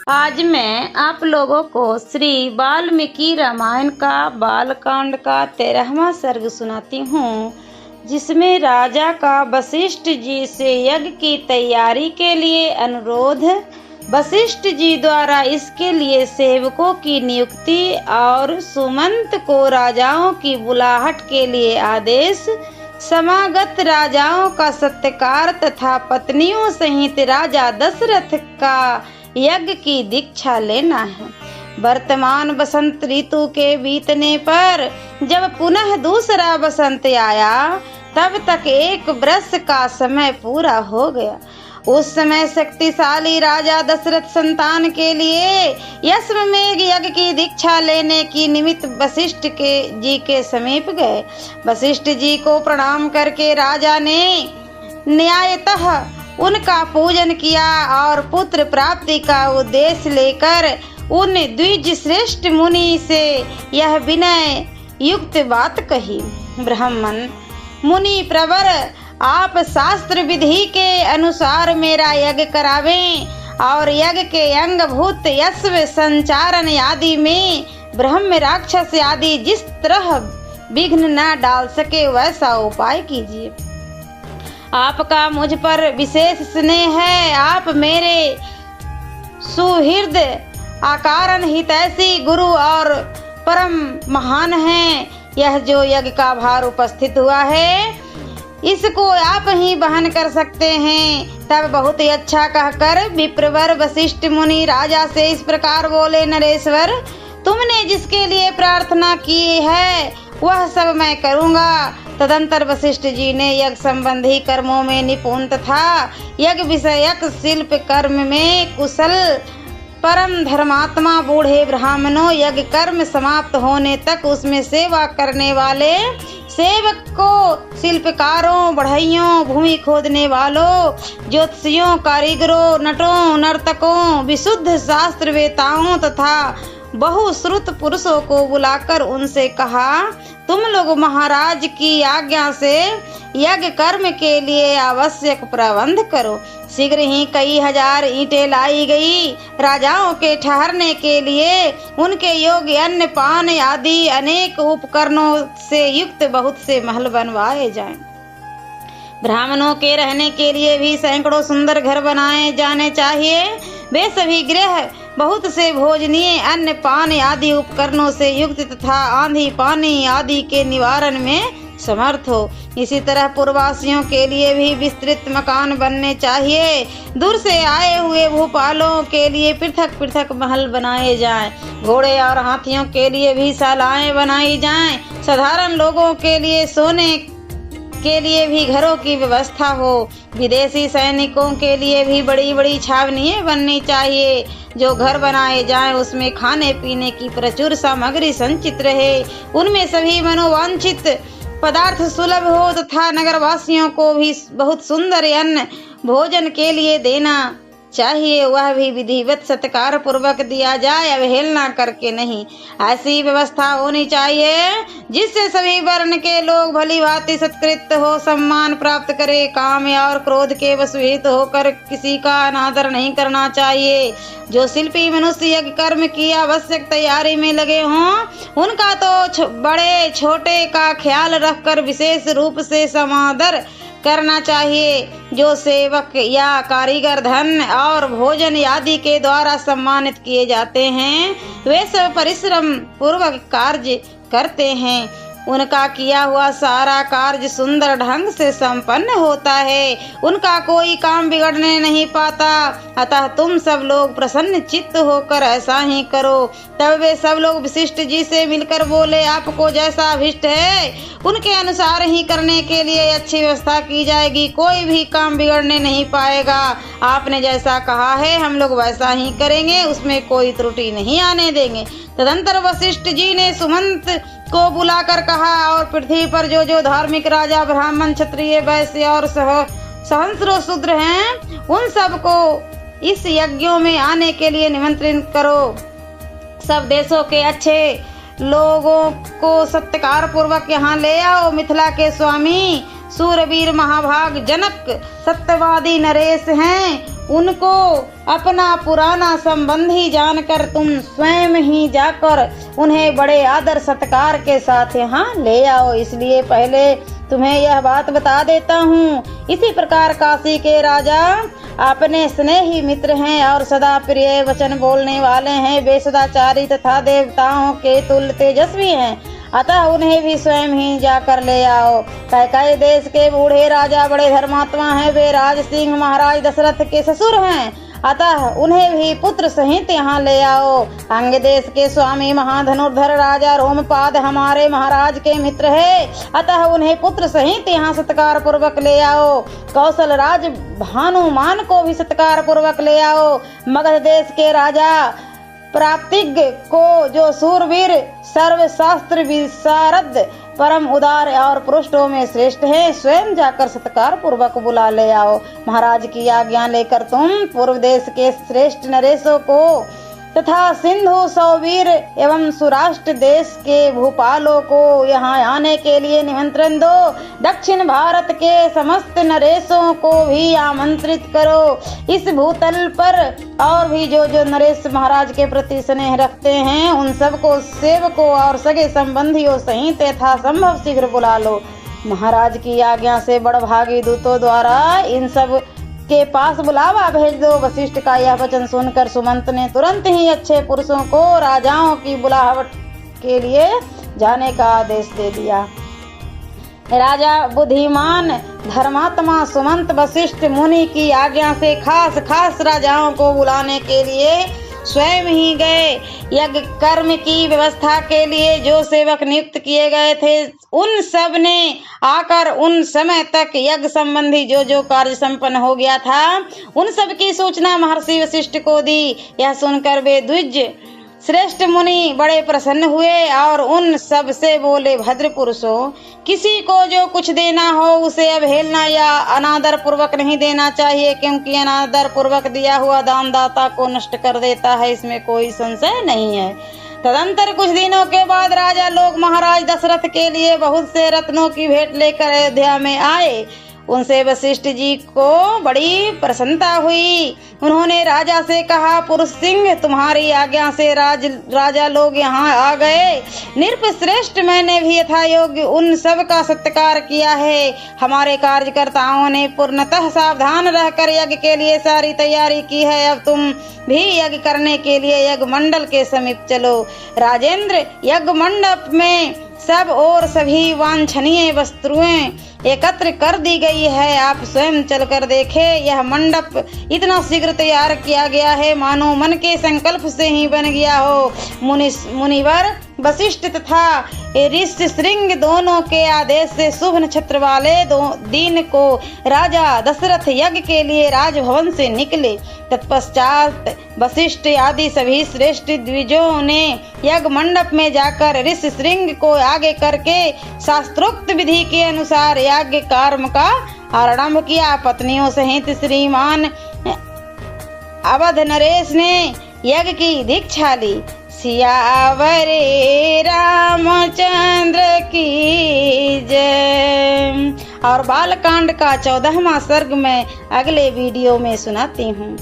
आज मैं आप लोगों को श्री वाल्मीकि रामायण का बालकांड का 13वां सर्ग सुनाती हूँ, जिसमें राजा का वशिष्ठ जी से यज्ञ की तैयारी के लिए अनुरोध, वशिष्ठ जी द्वारा इसके लिए सेवकों की नियुक्ति और सुमंत को राजाओं की बुलाहट के लिए आदेश, समागत राजाओं का सत्कार तथा पत्नियों सहित राजा दशरथ का यज्ञ की दीक्षा लेना है। वर्तमान बसंत ऋतु के बीतने पर जब पुनः दूसरा बसंत आया, तब तक एक वर्ष का समय पूरा हो गया। उस समय शक्तिशाली राजा दशरथ संतान के लिए यश्वमेघ यज्ञ की दीक्षा लेने की निमित्त वशिष्ठ जी के समीप गए। वशिष्ठ जी को प्रणाम करके राजा ने न्यायतः उनका पूजन किया और पुत्र प्राप्ति का उद्देश्य लेकर उन द्विज श्रेष्ठ मुनि से यह विनय युक्त बात कही। ब्राह्मण मुनि प्रवर, आप शास्त्र विधि के अनुसार मेरा यज्ञ करावें और यज्ञ के अंगभूत यश्व संचारण आदि में ब्रह्म राक्षस आदि जिस तरह विघ्न न डाल सके वैसा उपाय कीजिए। आपका मुझ पर विशेष स्नेह है। आप मेरे सुहृद आकारण हितैषी गुरु और परम महान हैं। यह जो यज्ञ का भार उपस्थित हुआ है, इसको आप ही वहन कर सकते हैं। तब बहुत ही अच्छा कहकर विप्रवर वशिष्ठ मुनि राजा से इस प्रकार बोले, नरेश्वर, तुमने जिसके लिए प्रार्थना की है वह सब मैं करूँगा। तदंतर वशिष्ठ जी ने यज्ञ संबंधी कर्मों में निपुण तथा यज्ञ विषयक शिल्प कर्म में कुशल परम धर्मात्मा बूढ़े ब्राह्मणों, यज्ञ कर्म समाप्त होने तक उसमें सेवा करने वाले सेवक को, शिल्पकारों, बढ़इयों, भूमि खोदने वालों, ज्योतिषियों, कारीगरों, नटों, नर्तकों, विशुद्ध शास्त्र वेताओं तथा बहुश्रुत पुरुषों को बुलाकर उनसे कहा, तुम लोग महाराज की आज्ञा से यज्ञ कर्म के लिए आवश्यक प्रबंध करो। शीघ्र ही कई हजार ईंटें लाई गई। राजाओं के ठहरने के लिए उनके योग्य अन्न पान आदि अनेक उपकरणों से युक्त बहुत से महल बनवाए जाएं। ब्राह्मणों के रहने के लिए भी सैकड़ों सुंदर घर बनाए जाने चाहिए। वे सभी गृह बहुत से भोजनीय अन्न पान आदि उपकरणों से युक्त तथा आंधी पानी आदि के निवारण में समर्थ हो। इसी तरह पूर्ववासियों के लिए भी विस्तृत मकान बनने चाहिए। दूर से आए हुए भूपालों के लिए पृथक पृथक महल बनाए जाएं। घोड़े और हाथियों के लिए भी शालाएं बनाई जाएं। साधारण लोगों के लिए सोने के लिए भी घरों की व्यवस्था हो। विदेशी सैनिकों के लिए भी बड़ी बड़ी छावनियां बननी चाहिए। जो घर बनाए जाएं उसमें खाने पीने की प्रचुर सामग्री संचित रहे। उनमें सभी मनोवांछित पदार्थ सुलभ हो तथा नगरवासियों को भी बहुत सुंदर अन्न भोजन के लिए देना चाहिए। वह भी विधिवत सत्कार पूर्वक दिया जाए, अवहेलना करके नहीं। ऐसी व्यवस्था होनी चाहिए जिससे सभी वर्ण के लोग भली भांति सत्कृत हो, सम्मान प्राप्त करे। काम और क्रोध के वशीभूत होकर किसी का अनादर नहीं करना चाहिए। जो शिल्पी मनुष्य यज्ञ कर्म की आवश्यक तैयारी में लगे हों, उनका तो बड़े छोटे का ख्याल रखकर विशेष रूप से समादर करना चाहिए। जो सेवक या कारीगर धन और भोजन आदि के द्वारा सम्मानित किए जाते हैं, वे सब परिश्रम पूर्वक कार्य करते हैं। उनका किया हुआ सारा कार्य सुंदर ढंग से संपन्न होता है। उनका कोई काम बिगड़ने नहीं पाता। अतः तुम सब लोग प्रसन्न चित्त होकर ऐसा ही करो। तब वे सब लोग वशिष्ठ जी से मिलकर बोले, आपको जैसा अभिष्ट है उनके अनुसार ही करने के लिए अच्छी व्यवस्था की जाएगी। कोई भी काम बिगड़ने नहीं पाएगा। आपने जैसा कहा है हम लोग वैसा ही करेंगे, उसमें कोई त्रुटि नहीं आने देंगे। तदंतर वशिष्ठ जी ने सुमंत को बुलाकर कहा, और पृथ्वी पर जो जो धार्मिक राजा, ब्राह्मण, क्षत्रिय, वैश्य और सहस्रों शूद्र हैं, उन सबको इस यज्ञों में आने के लिए निमंत्रित करो। सब देशों के अच्छे लोगों को सत्कार पूर्वक यहाँ ले आओ। मिथिला के स्वामी सूरवीर महाभाग जनक सत्यवादी नरेश हैं, उनको अपना पुराना संबंधी जानकर तुम स्वयं ही जाकर उन्हें बड़े आदर सत्कार के साथ यहाँ ले आओ। इसलिए पहले तुम्हें यह बात बता देता हूँ। इसी प्रकार काशी के राजा अपने स्नेही मित्र हैं और सदा प्रिय वचन बोलने वाले हैं। वे सदाचारी तथा देवताओं के तुल्य तेजस्वी हैं, अतः उन्हें भी स्वयं ही जाकर ले आओ। कैकेयी देश के बूढ़े राजा बड़े धर्मात्मा हैं। वे राज सिंह महाराज दशरथ के ससुर हैं, अतः उन्हें भी पुत्र सहित यहाँ ले आओ। अंग देश के स्वामी महाधनुर्धर राजा रोमपाद हमारे महाराज के मित्र है, अतः उन्हें पुत्र सहित यहाँ सत्कार पूर्वक ले आओ। कौशल राज भानुमान को भी सत्कार पूर्वक ले आओ। मगध देश के राजा प्राप्तिज्ञ को, जो सूरवीर सर्वशास्त्र विशारद परम उदार और पुरुषों में श्रेष्ठ है, स्वयं जाकर सत्कार पूर्वक बुला ले आओ। महाराज की आज्ञा लेकर तुम पूर्व देश के श्रेष्ठ नरेशों को तथा सिंधु सौवीर एवं सुराष्ट्र देश के भूपालों को यहाँ आने के लिए निमंत्रण दो। दक्षिण भारत के समस्त नरेशों को भी आमंत्रित करो। इस भूतल पर और भी जो जो नरेश महाराज के प्रति स्नेह रखते हैं, उन सबको सेवकों और सगे संबंधियों सहित यथासंभव शीघ्र बुला लो। महाराज की आज्ञा से बड़भागी दूतों द्वारा इन सब के पास बुलावा भेज दो। वशिष्ठ का यह वचन सुनकर सुमंत ने तुरंत ही अच्छे पुरुषों को राजाओं की बुलाहट के लिए जाने का आदेश दे दिया। राजा बुद्धिमान धर्मात्मा सुमंत वशिष्ठ मुनि की आज्ञा से खास राजाओं को बुलाने के लिए स्वयं ही गए। यज्ञ कर्म की व्यवस्था के लिए जो सेवक नियुक्त किए गए थे, उन सब ने आकर उन समय तक यज्ञ संबंधी जो जो कार्य संपन्न हो गया था, उन सब की सूचना महर्षि वशिष्ठ को दी। यह सुनकर वे द्विज श्रेष्ठ मुनि बड़े प्रसन्न हुए और उन सब से बोले, भद्र पुरुषों, किसी को जो कुछ देना हो उसे अवहेलना या अनादर पूर्वक नहीं देना चाहिए, क्योंकि अनादर पूर्वक दिया हुआ दान दाता को नष्ट कर देता है, इसमें कोई संशय नहीं है। तदंतर कुछ दिनों के बाद राजा लोग महाराज दशरथ के लिए बहुत से रत्नों की भेंट लेकर अयोध्या में आए। उनसे वशिष्ठ जी को बड़ी प्रसन्नता हुई। उन्होंने राजा से कहा, पुरुष सिंह, तुम्हारी आज्ञा से राजा लोग यहाँ आ गए। नृपश्रेष्ठ, मैंने भी यथा योग्य उन सब का सत्कार किया है। हमारे कार्यकर्ताओं ने पूर्णतः सावधान रहकर यज्ञ के लिए सारी तैयारी की है। अब तुम भी यज्ञ करने के लिए यज्ञ मंडल के समीप चलो। राजेंद्र, यज्ञ मंडप में सब और सभी वांछनीय वस्तुएं एकत्र कर दी गई है। आप स्वयं चलकर देखें, यह मंडप इतना शीघ्र तैयार किया गया है मानो मन के संकल्प से ही बन गया हो। मुनिवर वशिष्ठ तथा ऋष्यशृंग दोनों के आदेश से शुभ नक्षत्र वाले दिन को राजा दशरथ यज्ञ के लिए राजभवन से निकले। तत्पश्चात वशिष्ठ आदि सभी श्रेष्ठ द्विजों ने यज्ञ मंडप में जाकर ऋष्यशृंग को आगे करके शास्त्रोक्त विधि के अनुसार यज्ञ कर्म का आरंभ किया। पत्नियों सहित श्रीमान अवध नरेश ने यज्ञ की दीक्षा ली। सियावरे रामचंद्र की जय। और बालकांड का 14वां सर्ग मैं अगले वीडियो में सुनाती हूँ।